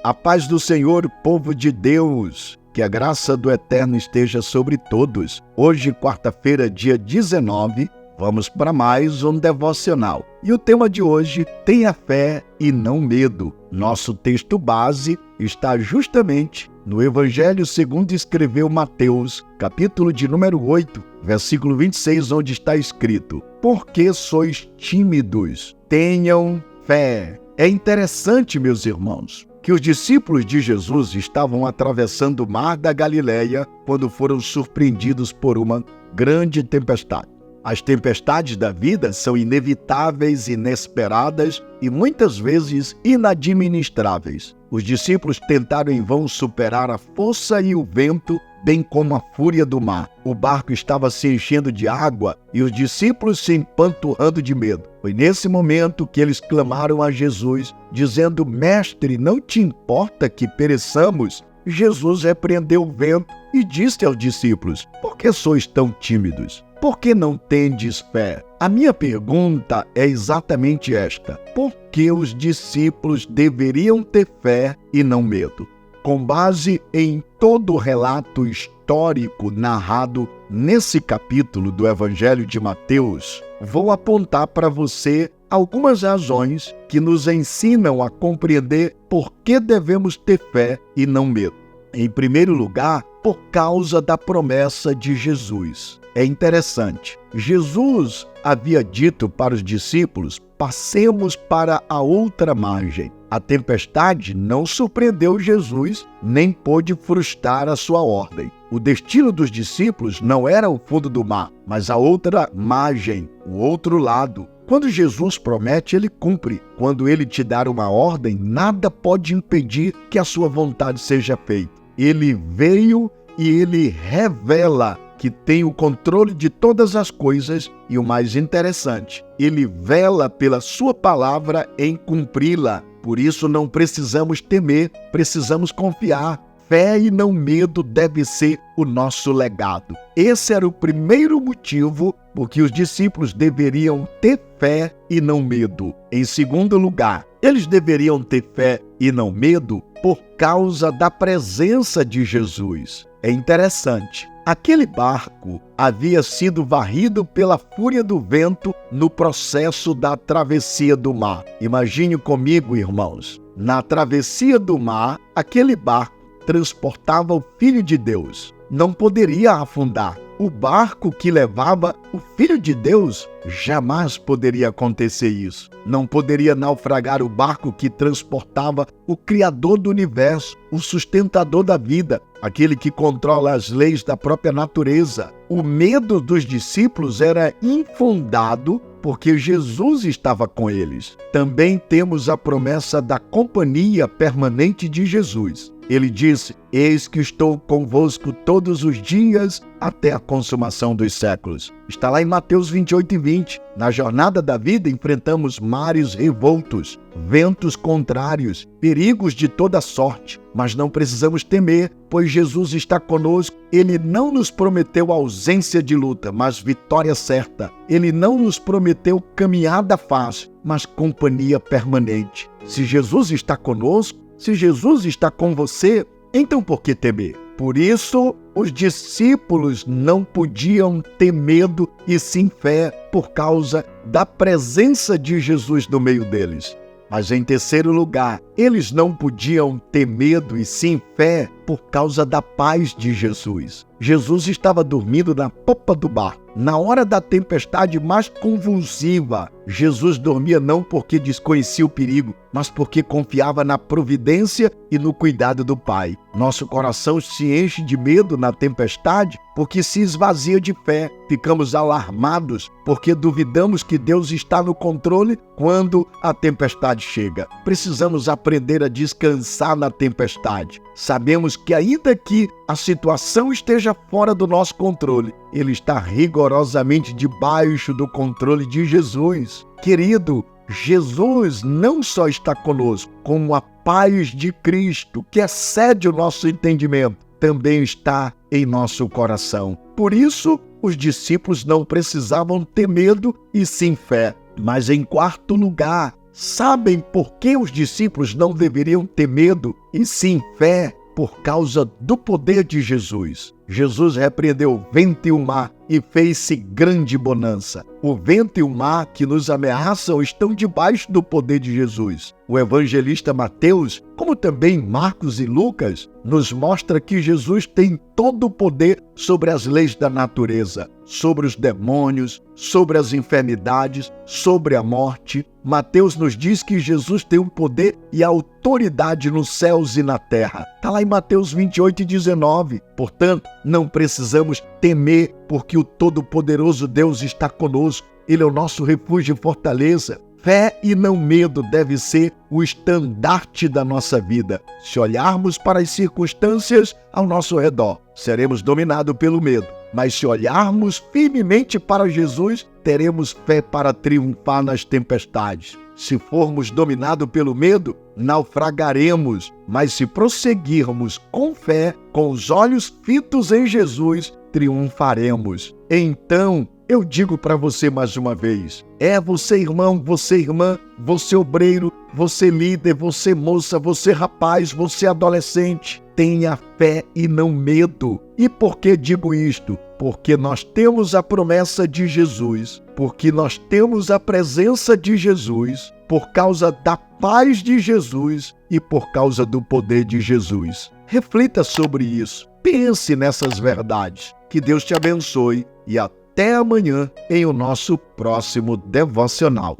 A paz do Senhor, povo de Deus, que a graça do Eterno esteja sobre todos. Hoje, quarta-feira, dia 19, vamos para mais um devocional. E o tema de hoje, tenha fé e não medo. Nosso texto base está justamente no Evangelho segundo escreveu Mateus, capítulo de número 8, versículo 26, onde está escrito: Por que sois tímidos? Tenham fé. É interessante, meus irmãos, que os discípulos de Jesus estavam atravessando o mar da Galileia quando foram surpreendidos por uma grande tempestade. As tempestades da vida são inevitáveis, inesperadas e muitas vezes inadministráveis. Os discípulos tentaram em vão superar a força e o vento, bem como a fúria do mar. O barco estava se enchendo de água e os discípulos se empanturrando de medo. Foi nesse momento que eles clamaram a Jesus, dizendo: Mestre, não te importa que pereçamos? Jesus repreendeu o vento e disse aos discípulos: Por que sois tão tímidos? Por que não tendes fé? A minha pergunta é exatamente esta: por que os discípulos deveriam ter fé e não medo? Com base em todo o relato histórico narrado nesse capítulo do Evangelho de Mateus, vou apontar para você algumas razões que nos ensinam a compreender por que devemos ter fé e não medo. Em primeiro lugar, por causa da promessa de Jesus. É interessante. Jesus havia dito para os discípulos: passemos para a outra margem. A tempestade não surpreendeu Jesus, nem pôde frustrar a sua ordem. O destino dos discípulos não era o fundo do mar, mas a outra margem, o outro lado. Quando Jesus promete, ele cumpre. Quando ele te dar uma ordem, nada pode impedir que a sua vontade seja feita. Ele veio e ele revela que tem o controle de todas as coisas e, o mais interessante, ele vela pela sua palavra em cumpri-la. Por isso não precisamos temer, precisamos confiar. Fé e não medo deve ser o nosso legado. Esse era o primeiro motivo por que os discípulos deveriam ter fé e não medo. Em segundo lugar, eles deveriam ter fé e não medo por causa da presença de Jesus. É interessante. Aquele barco havia sido varrido pela fúria do vento no processo da travessia do mar. Imagine comigo, irmãos, na travessia do mar, aquele barco transportava o Filho de Deus. Não poderia afundar. O barco que levava o Filho de Deus, jamais poderia acontecer isso. Não poderia naufragar o barco que transportava o Criador do universo, o sustentador da vida, aquele que controla as leis da própria natureza. O medo dos discípulos era infundado porque Jesus estava com eles. Também temos a promessa da companhia permanente de Jesus. Ele disse: Eis que estou convosco todos os dias até a consumação dos séculos. Está lá em Mateus 28:20. Na jornada da vida enfrentamos mares revoltos, ventos contrários, perigos de toda sorte. Mas não precisamos temer, pois Jesus está conosco. Ele não nos prometeu ausência de luta, mas vitória certa. Ele não nos prometeu caminhada fácil, mas companhia permanente. Se Jesus está conosco, se Jesus está com você, então por que temer? Por isso, os discípulos não podiam ter medo e sim fé por causa da presença de Jesus no meio deles. Mas em terceiro lugar, eles não podiam ter medo e sim fé por causa da paz de Jesus. Jesus estava dormindo na popa do barco. Na hora da tempestade mais convulsiva, Jesus dormia não porque desconhecia o perigo, mas porque confiava na providência e no cuidado do Pai. Nosso coração se enche de medo na tempestade porque se esvazia de fé. Ficamos alarmados porque duvidamos que Deus está no controle quando a tempestade chega. Precisamos aprender a descansar na tempestade. Sabemos que ainda que a situação esteja fora do nosso controle, ele está rigorosamente debaixo do controle de Jesus. Querido, Jesus não só está conosco, como a paz de Cristo, que excede o nosso entendimento, também está em nosso coração. Por isso, os discípulos não precisavam ter medo e sim fé. Mas em quarto lugar, Sabem por que os discípulos não deveriam ter medo e sim fé? Por causa do poder de Jesus. Jesus repreendeu o vento e o mar e fez-se grande bonança. O vento e o mar que nos ameaçam estão debaixo do poder de Jesus. O evangelista Mateus, como também Marcos e Lucas, nos mostra que Jesus tem todo o poder sobre as leis da natureza, sobre os demônios, sobre as enfermidades, sobre a morte. Mateus nos diz que Jesus tem o poder e a autoridade nos céus e na terra. Está lá em Mateus 28:19. Portanto, não precisamos temer, porque o Todo-Poderoso Deus está conosco. Ele é o nosso refúgio e fortaleza. Fé e não medo deve ser o estandarte da nossa vida. Se olharmos para as circunstâncias ao nosso redor, seremos dominados pelo medo. Mas se olharmos firmemente para Jesus, teremos fé para triunfar nas tempestades. Se formos dominados pelo medo, naufragaremos. Mas se prosseguirmos com fé, com os olhos fitos em Jesus, triunfaremos. Então, eu digo para você mais uma vez, você irmão, você irmã, você obreiro, você líder, você moça, você rapaz, você adolescente, tenha fé e não medo. E por que digo isto? Porque nós temos a promessa de Jesus, porque nós temos a presença de Jesus, por causa da paz de Jesus e por causa do poder de Jesus. Reflita sobre isso, pense nessas verdades. Que Deus te abençoe e até amanhã em o nosso próximo devocional.